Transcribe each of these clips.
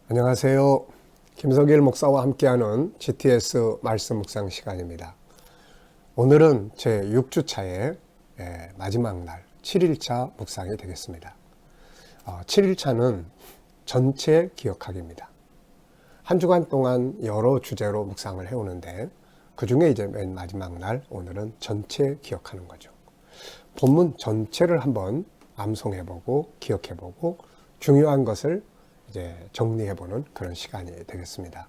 안녕하세요. 김석일 목사와 함께하는 GTS 말씀 묵상 시간입니다. 오늘은 제 6주차의 마지막 날 7일차 묵상이 되겠습니다. 7일차는 전체 기억하기입니다. 한 주간 동안 여러 주제로 묵상을 해오는데 그 중에 이제 맨 마지막 날 오늘은 전체 기억하는 거죠. 본문 전체를 한번 암송해보고 기억해보고 중요한 것을 이제 정리해보는 그런 시간이 되겠습니다.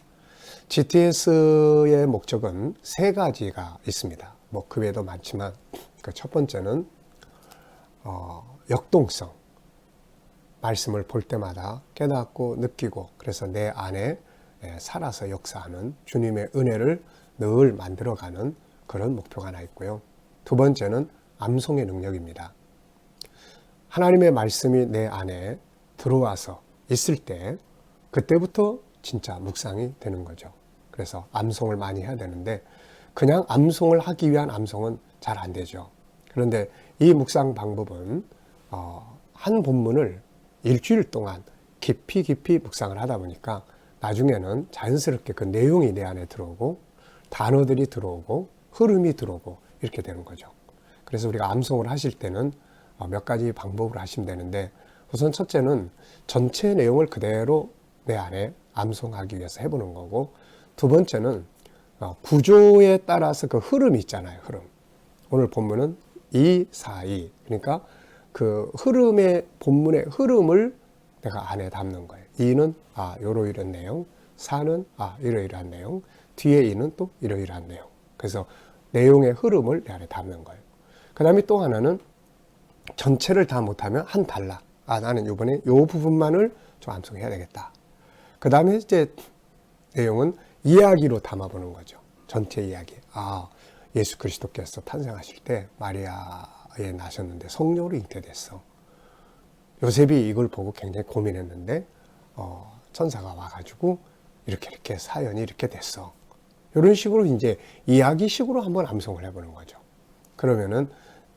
GTS의 목적은 세 가지가 있습니다. 그 외에도 많지만 그 첫 번째는 역동성. 말씀을 볼 때마다 깨닫고 느끼고 그래서 내 안에 살아서 역사하는 주님의 은혜를 늘 만들어가는 그런 목표가 하나 있고요. 두 번째는 암송의 능력입니다. 하나님의 말씀이 내 안에 들어와서 있을 때 그때부터 진짜 묵상이 되는 거죠. 그래서 암송을 많이 해야 되는데 그냥 암송을 하기 위한 암송은 잘 안 되죠. 그런데 이 묵상 방법은 한 본문을 일주일 동안 깊이 묵상을 하다 보니까 나중에는 자연스럽게 그 내용이 내 안에 들어오고 단어들이 들어오고 흐름이 들어오고 이렇게 되는 거죠. 그래서 우리가 암송을 하실 때는 몇 가지 방법으로 하시면 되는데 우선 첫째는 전체 내용을 그대로 내 안에 암송하기 위해서 해보는 거고, 두 번째는 구조에 따라서 그 흐름이 있잖아요. 흐름. 오늘 본문은 2, 4, 2. 그러니까 그 흐름의 본문의 흐름을 내가 안에 담는 거예요. 2는 이런 내용, 4는 이러이러한 내용, 뒤에 2는 또 이러이러한 내용. 그래서 내용의 흐름을 내 안에 담는 거예요. 그 다음에 또 하나는 전체를 다 못하면 한 단락. 나는 이번에 이 부분만을 좀 암송해야 되겠다. 그 다음에 이제 내용은 이야기로 담아보는 거죠. 전체 이야기. 예수 그리스도께서 탄생하실 때 마리아에 나셨는데 성령으로 잉태됐어. 요셉이 이걸 보고 굉장히 고민했는데 천사가 와가지고 이렇게 사연이 이렇게 됐어. 이런 식으로 이제 이야기식으로 한번 암송을 해보는 거죠. 그러면은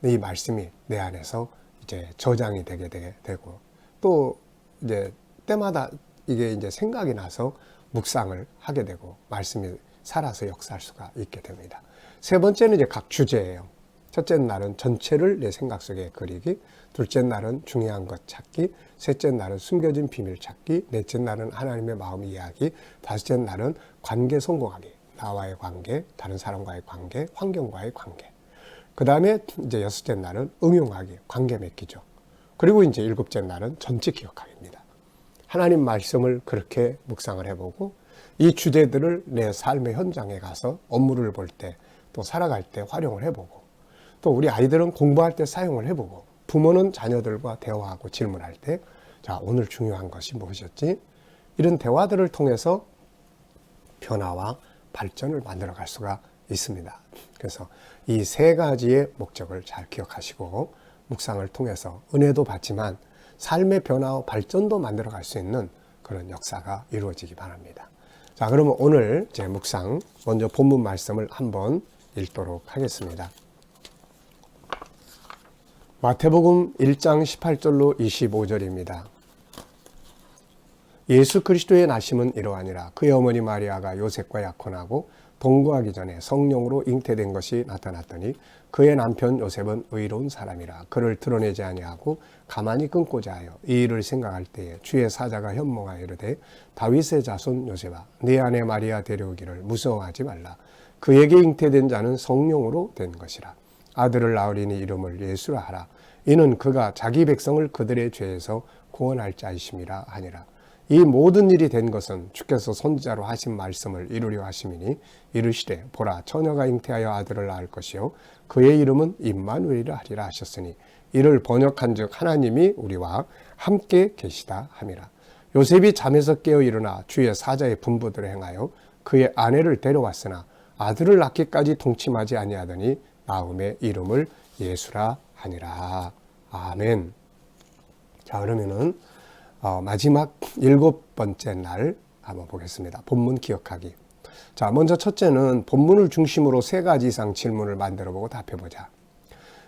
이 말씀이 내 안에서 이제 저장이 되게 되고 또 이제 때마다 이게 이제 생각이 나서 묵상을 하게 되고 말씀이 살아서 역사할 수가 있게 됩니다. 세 번째는 이제 각 주제예요. 첫째 날은 전체를 내 생각 속에 그리기, 둘째 날은 중요한 것 찾기, 셋째 날은 숨겨진 비밀 찾기, 넷째 날은 하나님의 마음 이야기, 다섯째 날은 관계 성공하기, 나와의 관계, 다른 사람과의 관계, 환경과의 관계. 그 다음에 이제 여섯째 날은 응용하기, 관계 맺기죠. 그리고 이제 일곱째 날은 전체 기억하기입니다. 하나님 말씀을 그렇게 묵상을 해보고 이 주제들을 내 삶의 현장에 가서 업무를 볼 때 또 살아갈 때 활용을 해보고 또 우리 아이들은 공부할 때 사용을 해보고 부모는 자녀들과 대화하고 질문할 때 오늘 중요한 것이 무엇이었지? 이런 대화들을 통해서 변화와 발전을 만들어 갈 수가 있습니다. 그래서 이 세 가지의 목적을 잘 기억하시고 묵상을 통해서 은혜도 받지만 삶의 변화와 발전도 만들어 갈 수 있는 그런 역사가 이루어지기 바랍니다. 그러면 오늘 제 묵상 먼저 본문 말씀을 한번 읽도록 하겠습니다. 마태복음 1장 18절로 25절입니다. 예수 그리스도의 나심은 이러하니라. 그의 어머니 마리아가 요셉과 약혼하고 동거하기 전에 성령으로 잉태된 것이 나타났더니 그의 남편 요셉은 의로운 사람이라 그를 드러내지 아니하고 가만히 끊고자 하여 이 일을 생각할 때에 주의 사자가 현몽하여 이르되 다윗의 자손 요셉아 네 아내 마리아 데려오기를 무서워하지 말라. 그에게 잉태된 자는 성령으로 된 것이라. 아들을 낳으리니 이름을 예수라 하라. 이는 그가 자기 백성을 그들의 죄에서 구원할 자이심이라 하니라. 이 모든 일이 된 것은 주께서 선지자로 하신 말씀을 이루려 하심이니 이르시되 보라 처녀가 잉태하여 아들을 낳을 것이요 그의 이름은 임마누엘이라 하리라 하셨으니 이를 번역한즉 하나님이 우리와 함께 계시다 함이라. 요셉이 잠에서 깨어 일어나 주의 사자의 분부대로 행하여 그의 아내를 데려왔으나 아들을 낳기까지 동침하지 아니하더니 나음의 이름을 예수라 하니라. 아멘. 그러면은 마지막 7번째 날 한번 보겠습니다. 본문 기억하기. 먼저 첫째는 본문을 중심으로 3가지 이상 질문을 만들어 보고 답해보자.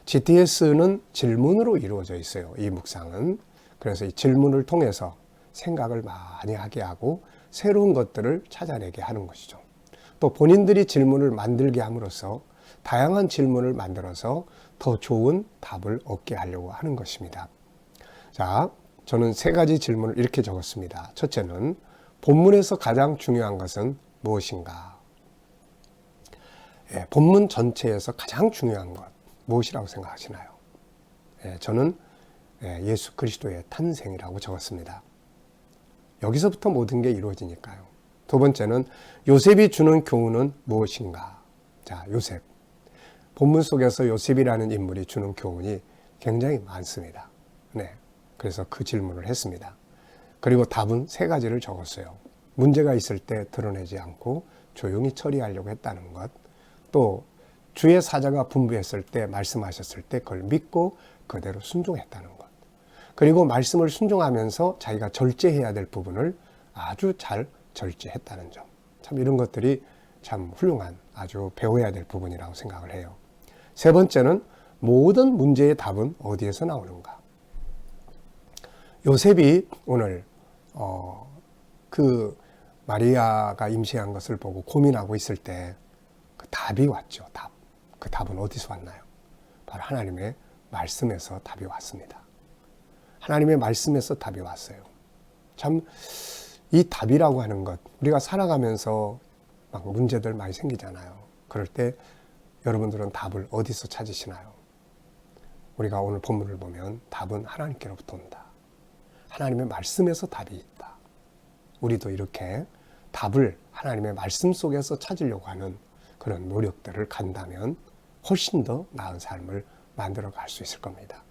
GTS는 질문으로 이루어져 있어요. 이 묵상은. 그래서 이 질문을 통해서 생각을 많이 하게 하고 새로운 것들을 찾아내게 하는 것이죠. 또 본인들이 질문을 만들게 함으로써 다양한 질문을 만들어서 더 좋은 답을 얻게 하려고 하는 것입니다. 자, 저는 세 가지 질문을 이렇게 적었습니다. 첫째는 본문에서 가장 중요한 것은 무엇인가? 본문 전체에서 가장 중요한 것 무엇이라고 생각하시나요? 저는 예수 그리스도의 탄생이라고 적었습니다. 여기서부터 모든 게 이루어지니까요. 두 번째는 요셉이 주는 교훈은 무엇인가? 자, 요셉. 본문 속에서 요셉이라는 인물이 주는 교훈이 굉장히 많습니다. 네. 그래서 그 질문을 했습니다. 그리고 답은 세 가지를 적었어요. 문제가 있을 때 드러내지 않고 조용히 처리하려고 했다는 것. 또 주의 사자가 분부했을 때 말씀하셨을 때 그걸 믿고 그대로 순종했다는 것. 그리고 말씀을 순종하면서 자기가 절제해야 될 부분을 아주 잘 절제했다는 점. 참 이런 것들이 참 훌륭한 아주 배워야 될 부분이라고 생각을 해요. 세 번째는 모든 문제의 답은 어디에서 나오는가? 요셉이 오늘 그 마리아가 임신한 것을 보고 고민하고 있을 때 그 답이 왔죠. 답. 그 답은 어디서 왔나요? 바로 하나님의 말씀에서 답이 왔습니다. 하나님의 말씀에서 답이 왔어요. 참 이 답이라고 하는 것, 우리가 살아가면서 막 문제들 많이 생기잖아요. 그럴 때 여러분들은 답을 어디서 찾으시나요? 우리가 오늘 본문을 보면 답은 하나님께로부터 온다. 하나님의 말씀에서 답이 있다. 우리도 이렇게 답을 하나님의 말씀 속에서 찾으려고 하는 그런 노력들을 간다면 훨씬 더 나은 삶을 만들어 갈 수 있을 겁니다.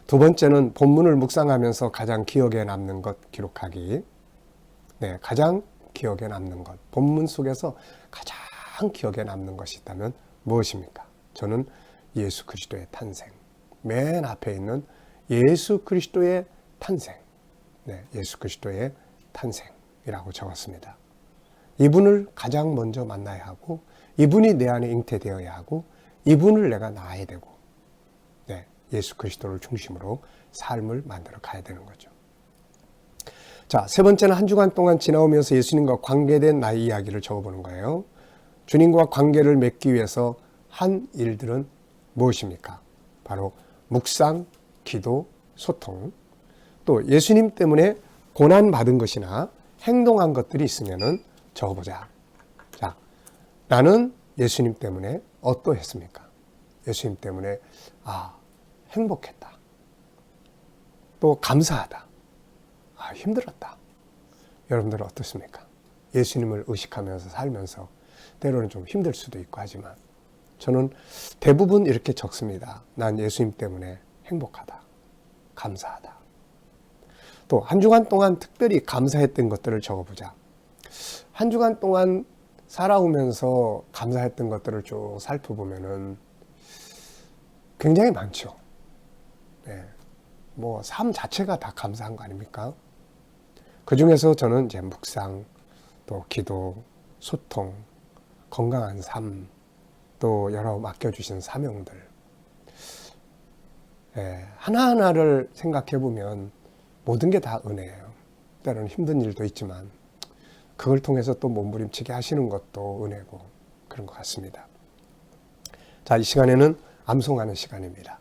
두 번째는 본문을 묵상하면서 가장 기억에 남는 것 기록하기. 네, 가장 기억에 남는 것. 본문 속에서 가장 기억에 남는 것이 있다면 무엇입니까? 저는 예수 그리스도의 탄생. 맨 앞에 있는 예수 그리스도의 탄생. 네, 예수 그리스도의 탄생이라고 적었습니다. 이분을 가장 먼저 만나야 하고, 이분이 내 안에 잉태되어야 하고, 이분을 내가 낳아야 되고, 네, 예수 그리스도를 중심으로 삶을 만들어 가야 되는 거죠. 자, 세 번째는 한 주간 동안 지나오면서 예수님과 관계된 나의 이야기를 적어보는 거예요. 주님과 관계를 맺기 위해서 한 일들은 무엇입니까? 바로 묵상, 기도, 소통. 또 예수님 때문에 고난받은 것이나 행동한 것들이 있으면은 적어보자. 자, 나는 예수님 때문에 어떠했습니까? 예수님 때문에 행복했다. 또 감사하다. 힘들었다. 여러분들은 어떻습니까? 예수님을 의식하면서 살면서 때로는 좀 힘들 수도 있고 하지만 저는 대부분 이렇게 적습니다. 난 예수님 때문에 행복하다. 감사하다. 또 한 주간 동안 특별히 감사했던 것들을 적어보자. 한 주간 동안 살아오면서 감사했던 것들을 쭉 살펴보면은 굉장히 많죠. 네. 삶 자체가 다 감사한 거 아닙니까? 그 중에서 저는 이제 묵상, 또 기도, 소통, 건강한 삶, 또 여러 맡겨주신 사명들. 하나하나를 생각해 보면 모든 게 다 은혜예요. 때로는 힘든 일도 있지만 그걸 통해서 또 몸부림치게 하시는 것도 은혜고 그런 것 같습니다. 자, 이 시간에는 암송하는 시간입니다.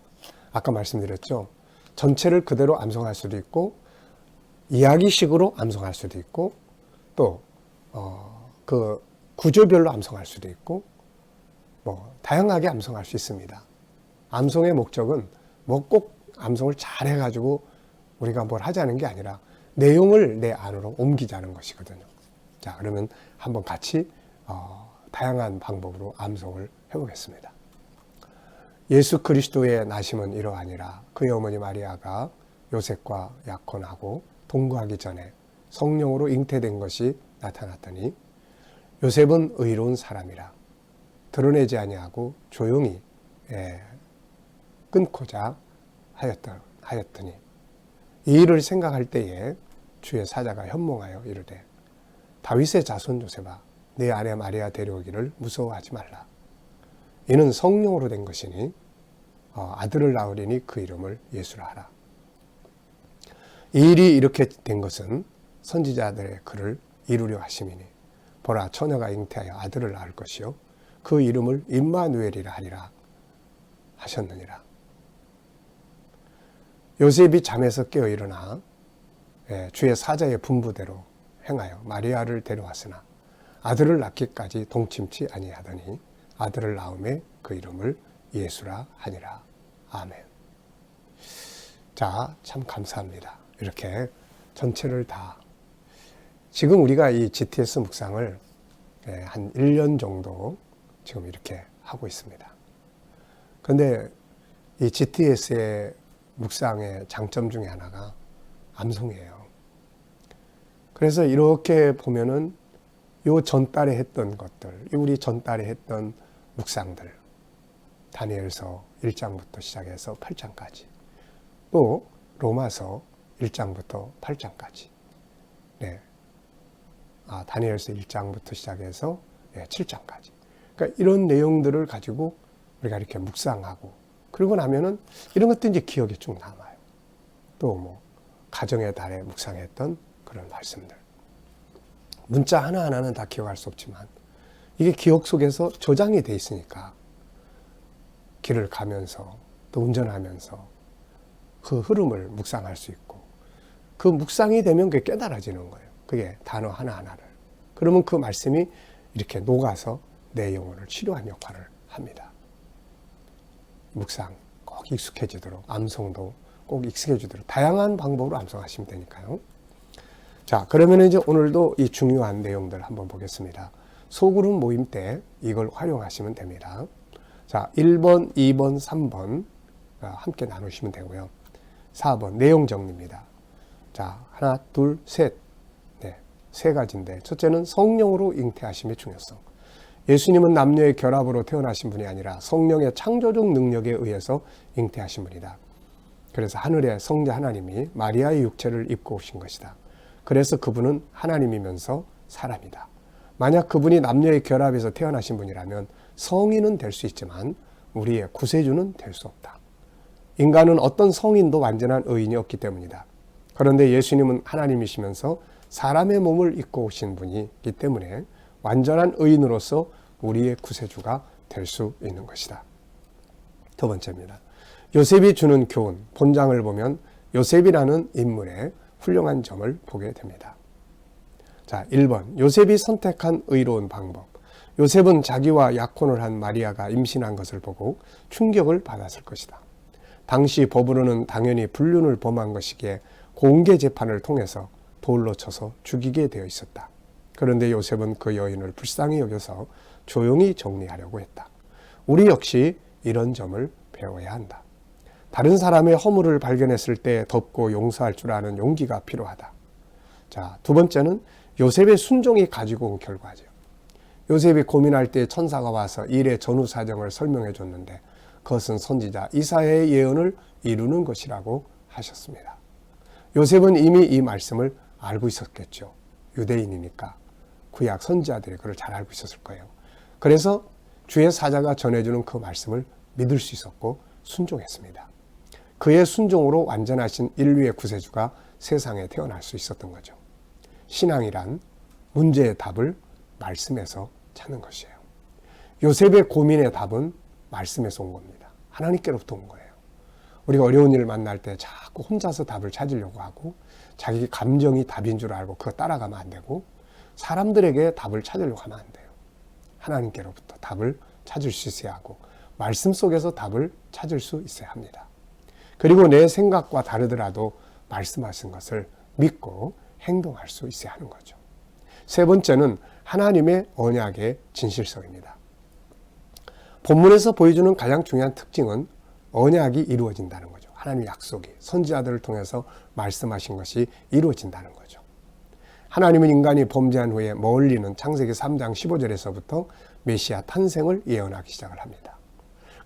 아까 말씀드렸죠. 전체를 그대로 암송할 수도 있고 이야기식으로 암송할 수도 있고 또 그 구조별로 암송할 수도 있고 다양하게 암송할 수 있습니다. 암송의 목적은 꼭 암송을 잘 해가지고 우리가 뭘 하자는 게 아니라 내용을 내 안으로 옮기자는 것이거든요. 자, 그러면 한번 같이 다양한 방법으로 암송을 해보겠습니다. 예수 그리스도의 나심은 이러하니라. 그의 어머니 마리아가 요셉과 약혼하고 동거하기 전에 성령으로 잉태된 것이 나타났더니 요셉은 의로운 사람이라 드러내지 아니하고 조용히 끊고자 하였더니 이 일을 생각할 때에 주의 사자가 현몽하여 이르되 다윗의 자손 요셉아 내 아내 마리아 데려오기를 무서워하지 말라. 이는 성령으로 된 것이니 아들을 낳으리니 그 이름을 예수라 하라. 이 일이 이렇게 된 것은 선지자들의 글을 이루려 하심이니 보라 처녀가 잉태하여 아들을 낳을 것이요 그 이름을 임마누엘이라 하리라 하셨느니라. 요셉이 잠에서 깨어 일어나 주의 사자의 분부대로 행하여 마리아를 데려왔으나 아들을 낳기까지 동침치 아니하더니 아들을 낳음에 그 이름을 예수라 하니라. 아멘. 자, 참 감사합니다. 이렇게 전체를 다 지금 우리가 이 GTS 묵상을 한 1년 정도 지금 이렇게 하고 있습니다. 그런데 이 GTS의 묵상의 장점 중에 하나가 암송이에요. 그래서 이렇게 보면은 요 전달에 했던 것들, 우리 전달에 했던 묵상들, 다니엘서 1장부터 시작해서 8장까지, 또 로마서 1장부터 8장까지, 다니엘서 1장부터 시작해서 7장까지. 그러니까 이런 내용들을 가지고 우리가 이렇게 묵상하고, 그러고 나면은 이런 것도 이제 기억에 쭉 남아요. 또 뭐, 가정의 달에 묵상했던 그런 말씀들. 문자 하나하나는 다 기억할 수 없지만, 이게 기억 속에서 저장이 돼 있으니까, 길을 가면서, 또 운전하면서, 그 흐름을 묵상할 수 있고, 그 묵상이 되면 그게 깨달아지는 거예요. 그게 단어 하나하나를. 그러면 그 말씀이 이렇게 녹아서 내 영혼을 치료한 역할을 합니다. 묵상 꼭 익숙해지도록, 암송도 꼭 익숙해지도록 다양한 방법으로 암송하시면 되니까요. 자, 그러면 이제 오늘도 이 중요한 내용들 한번 보겠습니다. 소그룹 모임 때 이걸 활용하시면 됩니다. 자, 1번, 2번, 3번 함께 나누시면 되고요. 4번 내용 정리입니다. 자, 하나, 둘, 셋. 세 가지인데, 첫째는 성령으로 잉태하심의 중요성. 예수님은 남녀의 결합으로 태어나신 분이 아니라 성령의 창조적 능력에 의해서 잉태하신 분이다. 그래서 하늘의 성자 하나님이 마리아의 육체를 입고 오신 것이다. 그래서 그분은 하나님이면서 사람이다. 만약 그분이 남녀의 결합에서 태어나신 분이라면 성인은 될 수 있지만 우리의 구세주는 될 수 없다. 인간은 어떤 성인도 완전한 의인이 없기 때문이다. 그런데 예수님은 하나님이시면서 사람의 몸을 입고 오신 분이기 때문에 완전한 의인으로서 우리의 구세주가 될 수 있는 것이다. 두 번째입니다. 요셉이 주는 교훈, 본장을 보면 요셉이라는 인물의 훌륭한 점을 보게 됩니다. 자, 1번 요셉이 선택한 의로운 방법. 요셉은 자기와 약혼을 한 마리아가 임신한 것을 보고 충격을 받았을 것이다. 당시 법으로는 당연히 불륜을 범한 것이기에 공개 재판을 통해서 돌로 쳐서 죽이게 되어 있었다. 그런데 요셉은 그 여인을 불쌍히 여겨서 조용히 정리하려고 했다. 우리 역시 이런 점을 배워야 한다. 다른 사람의 허물을 발견했을 때 덮고 용서할 줄 아는 용기가 필요하다. 자, 두 번째는 요셉의 순종이 가지고 온 결과죠. 요셉이 고민할 때 천사가 와서 일의 전후 사정을 설명해 줬는데 그것은 선지자 이사야의 예언을 이루는 것이라고 하셨습니다. 요셉은 이미 이 말씀을 알고 있었겠죠. 유대인이니까 구약 선지자들이 그걸 잘 알고 있었을 거예요. 그래서 주의 사자가 전해주는 그 말씀을 믿을 수 있었고 순종했습니다. 그의 순종으로 완전하신 인류의 구세주가 세상에 태어날 수 있었던 거죠. 신앙이란 문제의 답을 말씀에서 찾는 것이에요. 요셉의 고민의 답은 말씀에서 온 겁니다. 하나님께로부터 온 거예요. 우리가 어려운 일을 만날 때 자꾸 혼자서 답을 찾으려고 하고 자기 감정이 답인 줄 알고 그거 따라가면 안 되고 사람들에게 답을 찾으려고 하면 안 돼요. 하나님께로부터 답을 찾을 수 있어야 하고 말씀 속에서 답을 찾을 수 있어야 합니다. 그리고 내 생각과 다르더라도 말씀하신 것을 믿고 행동할 수 있어야 하는 거죠. 세 번째는 하나님의 언약의 진실성입니다. 본문에서 보여주는 가장 중요한 특징은 언약이 이루어진다는 거죠. 하나님의 약속이 선지자들을 통해서 말씀하신 것이 이루어진다는 거죠. 하나님은 인간이 범죄한 후에 멀리는 창세기 3장 15절에서부터 메시아 탄생을 예언하기 시작을 합니다.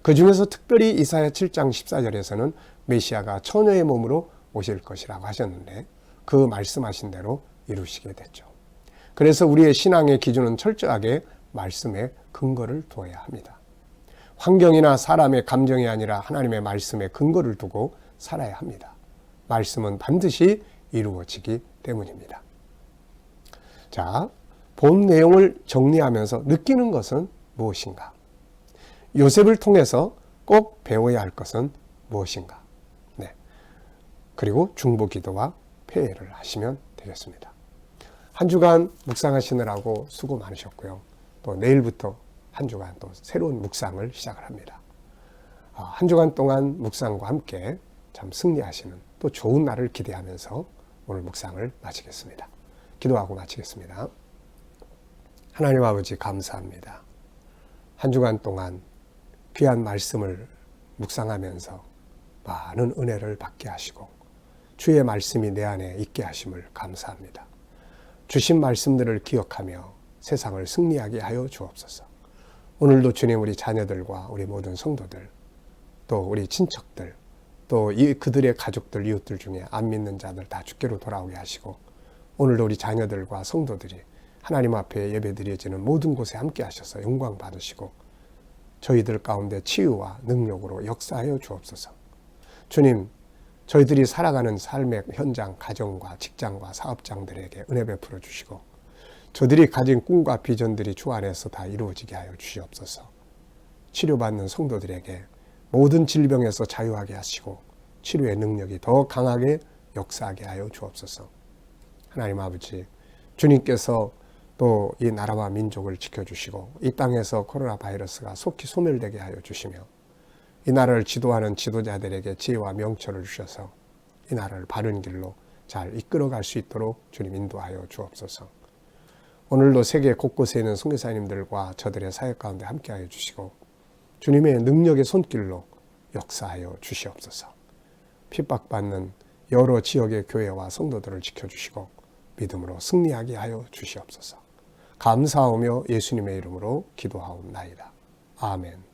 그 중에서 특별히 이사야 7장 14절에서는 메시아가 처녀의 몸으로 오실 것이라고 하셨는데 그 말씀하신 대로 이루시게 됐죠. 그래서 우리의 신앙의 기준은 철저하게 말씀에 근거를 두어야 합니다. 환경이나 사람의 감정이 아니라 하나님의 말씀에 근거를 두고 살아야 합니다. 말씀은 반드시 이루어지기 때문입니다. 자, 본 내용을 정리하면서 느끼는 것은 무엇인가? 요셉을 통해서 꼭 배워야 할 것은 무엇인가? 네. 그리고 중보기도와 폐회를 하시면 되겠습니다. 한 주간 묵상하시느라고 수고 많으셨고요. 또 내일부터 한 주간 또 새로운 묵상을 시작을 합니다. 한 주간 동안 묵상과 함께 참 승리하시는 또 좋은 날을 기대하면서 오늘 묵상을 마치겠습니다. 기도하고 마치겠습니다. 하나님 아버지 감사합니다. 한 주간 동안 귀한 말씀을 묵상하면서 많은 은혜를 받게 하시고 주의 말씀이 내 안에 있게 하심을 감사합니다. 주신 말씀들을 기억하며 세상을 승리하게 하여 주옵소서. 오늘도 주님 우리 자녀들과 우리 모든 성도들 또 우리 친척들 또 그들의 가족들 이웃들 중에 안 믿는 자들 다 주께로 돌아오게 하시고 오늘도 우리 자녀들과 성도들이 하나님 앞에 예배드려지는 모든 곳에 함께 하셔서 영광 받으시고 저희들 가운데 치유와 능력으로 역사하여 주옵소서. 주님, 저희들이 살아가는 삶의 현장, 가정과 직장과 사업장들에게 은혜 베풀어 주시고 저들이 가진 꿈과 비전들이 주 안에서 다 이루어지게 하여 주시옵소서. 치료받는 성도들에게 모든 질병에서 자유하게 하시고 치료의 능력이 더 강하게 역사하게 하여 주옵소서. 하나님 아버지, 주님께서 또 이 나라와 민족을 지켜주시고 이 땅에서 코로나 바이러스가 속히 소멸되게 하여 주시며 이 나라를 지도하는 지도자들에게 지혜와 명철을 주셔서 이 나라를 바른 길로 잘 이끌어갈 수 있도록 주님 인도하여 주옵소서. 오늘도 세계 곳곳에 있는 선교사님들과 저들의 사역 가운데 함께하여 주시고 주님의 능력의 손길로 역사하여 주시옵소서. 핍박받는 여러 지역의 교회와 성도들을 지켜주시고 믿음으로 승리하게 하여 주시옵소서. 감사하며 예수님의 이름으로 기도하옵나이다. 아멘.